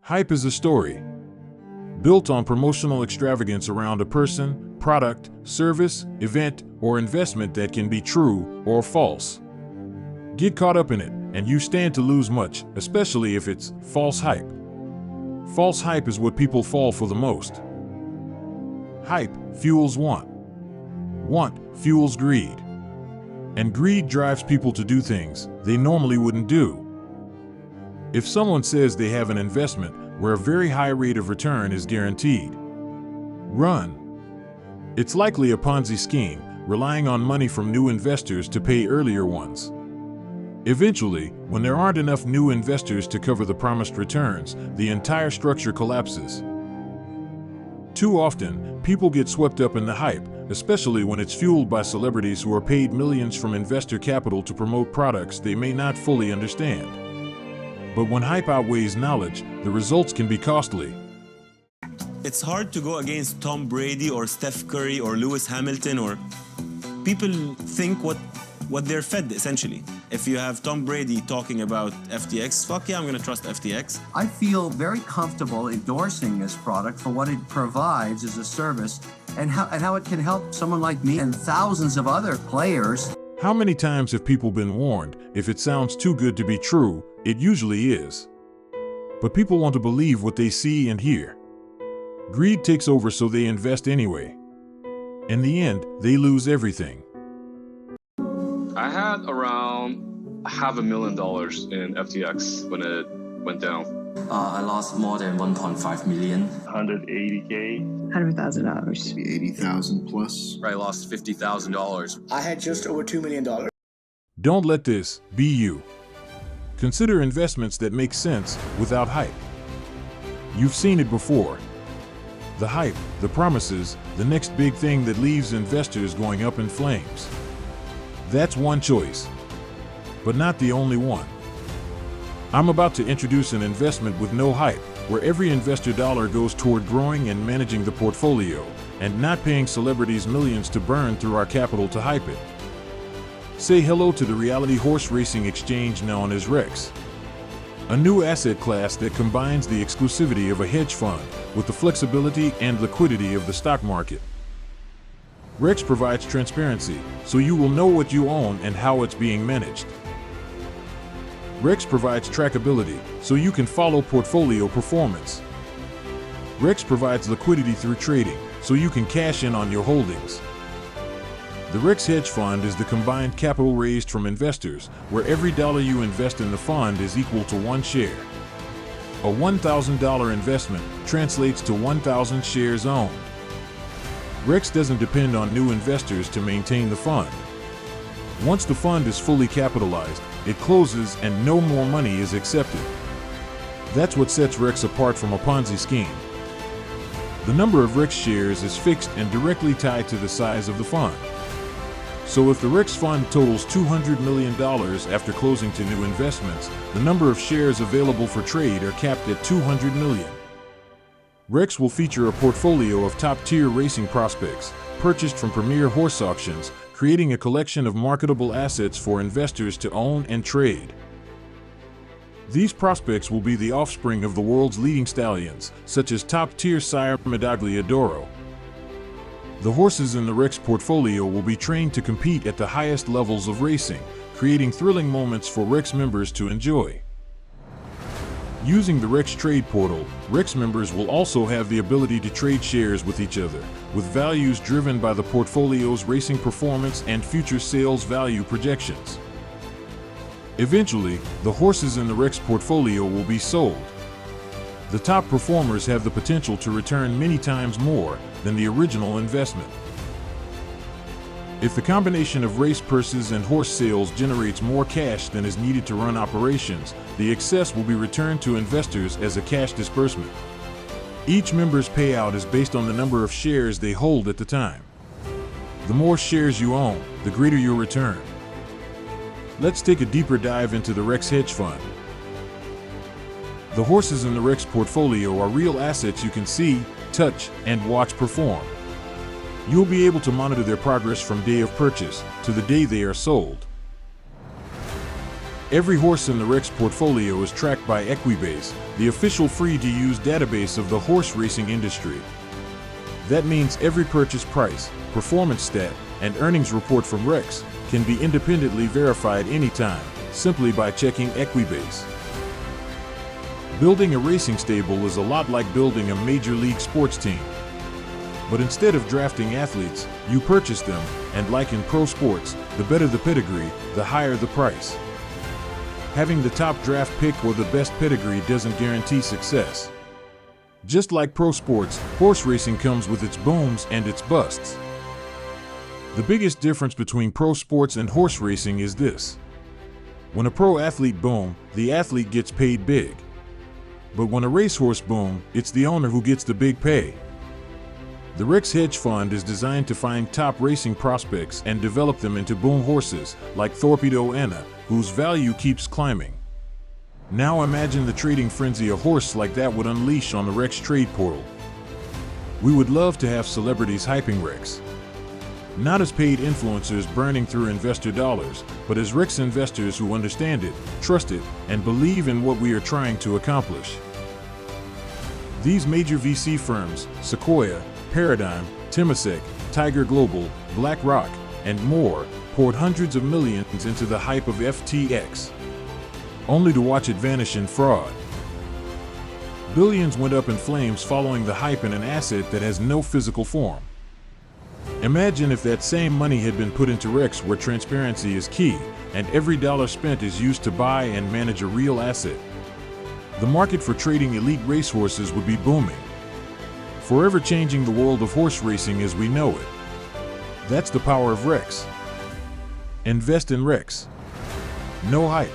Hype is a story built on promotional extravagance around a person, product, service, event, or investment that can be true or false. Get caught up in it, and you stand to lose much, especially if it's false hype. False hype is what people fall for the most. Hype fuels want. Want fuels greed. And greed drives people to do things they normally wouldn't do. If someone says they have an investment where a very high rate of return is guaranteed, run. It's likely a Ponzi scheme, relying on money from new investors to pay earlier ones. Eventually, when there aren't enough new investors to cover the promised returns, the entire structure collapses. Too often, people get swept up in the hype, especially when it's fueled by celebrities who are paid millions from investor capital to promote products they may not fully understand. But when hype outweighs knowledge, the results can be costly. It's hard to go against Tom Brady or Steph Curry or Lewis Hamilton, or people think what they're fed, essentially. If you have Tom Brady talking about FTX, fuck yeah, I'm gonna trust FTX. I feel very comfortable endorsing this product for what it provides as a service and how it can help someone like me and thousands of other players. How many times have people been warned, if it sounds too good to be true, it usually is. But people want to believe what they see and hear. Greed takes over, so they invest anyway. In the end, they lose everything. I had around $500,000 in FTX when it went down. I lost more than 1.5 million. 180K. $100,000. Maybe 80,000 plus. I lost $50,000. I had just over $2 million. Don't let this be you. Consider investments that make sense without hype. You've seen it before. The hype, the promises, the next big thing that leaves investors going up in flames. That's one choice, but not the only one. I'm about to introduce an investment with no hype, where every investor dollar goes toward growing and managing the portfolio, and not paying celebrities millions to burn through our capital to hype it. Say hello to the reality horse racing exchange known as REX, a new asset class that combines the exclusivity of a hedge fund with the flexibility and liquidity of the stock market. REX provides transparency, so you will know what you own and how it's being managed. REX provides trackability, so you can follow portfolio performance. REX provides liquidity through trading, so you can cash in on your holdings. The REX hedge fund is the combined capital raised from investors, where every dollar you invest in the fund is equal to one share. A $1,000 investment translates to 1,000 shares owned. REX doesn't depend on new investors to maintain the fund. Once the fund is fully capitalized, it closes and no more money is accepted. That's what sets REX apart from a Ponzi scheme. The number of REX shares is fixed and directly tied to the size of the fund. So if the REX fund totals $200 million after closing to new investments, the number of shares available for trade are capped at 200 million. REX will feature a portfolio of top-tier racing prospects, purchased from premier horse auctions, creating a collection of marketable assets for investors to own and trade. These prospects will be the offspring of the world's leading stallions, such as top-tier sire Medaglia d'Oro. The horses in the REX portfolio will be trained to compete at the highest levels of racing, creating thrilling moments for REX members to enjoy. Using the REX trade portal, REX members will also have the ability to trade shares with each other, with values driven by the portfolio's racing performance and future sales value projections. Eventually, the horses in the REX portfolio will be sold. The top performers have the potential to return many times more than the original investment. If the combination of race purses and horse sales generates more cash than is needed to run operations, the excess will be returned to investors as a cash disbursement. Each member's payout is based on the number of shares they hold at the time. The more shares you own, the greater your return. Let's take a deeper dive into the REX hedge fund. The horses in the REX portfolio are real assets you can see, touch, and watch perform. You'll be able to monitor their progress from day of purchase to the day they are sold. Every horse in the Rex portfolio is tracked by Equibase, the official free-to-use database of the horse racing industry. That means every purchase price, performance stat, and earnings report from Rex can be independently verified anytime, simply by checking Equibase. Building a racing stable is a lot like building a major league sports team. But instead of drafting athletes, you purchase them, and like in pro sports, the better the pedigree, the higher the price. Having the top draft pick or the best pedigree doesn't guarantee success. Just like pro sports, horse racing comes with its booms and its busts. The biggest difference between pro sports and horse racing is this. When a pro athlete boom, the athlete gets paid big. But when a racehorse boom, it's the owner who gets the big pay. The Rex Hedge Fund is designed to find top racing prospects and develop them into boom horses, like Torpedo Anna, whose value keeps climbing. Now imagine the trading frenzy a horse like that would unleash on the Rex trade portal. We would love to have celebrities hyping Rex. Not as paid influencers burning through investor dollars, but as Rex investors who understand it, trust it, and believe in what we are trying to accomplish. These major VC firms, Sequoia, Paradigm, Temasek, Tiger Global, BlackRock, and more, poured hundreds of millions into the hype of FTX, only to watch it vanish in fraud. Billions went up in flames following the hype in an asset that has no physical form. Imagine if that same money had been put into Rex, where transparency is key, and every dollar spent is used to buy and manage a real asset. The market for trading elite racehorses would be booming, forever changing the world of horse racing as we know it. That's the power of Rex. Invest in Rex. No hype,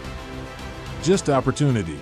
just opportunity.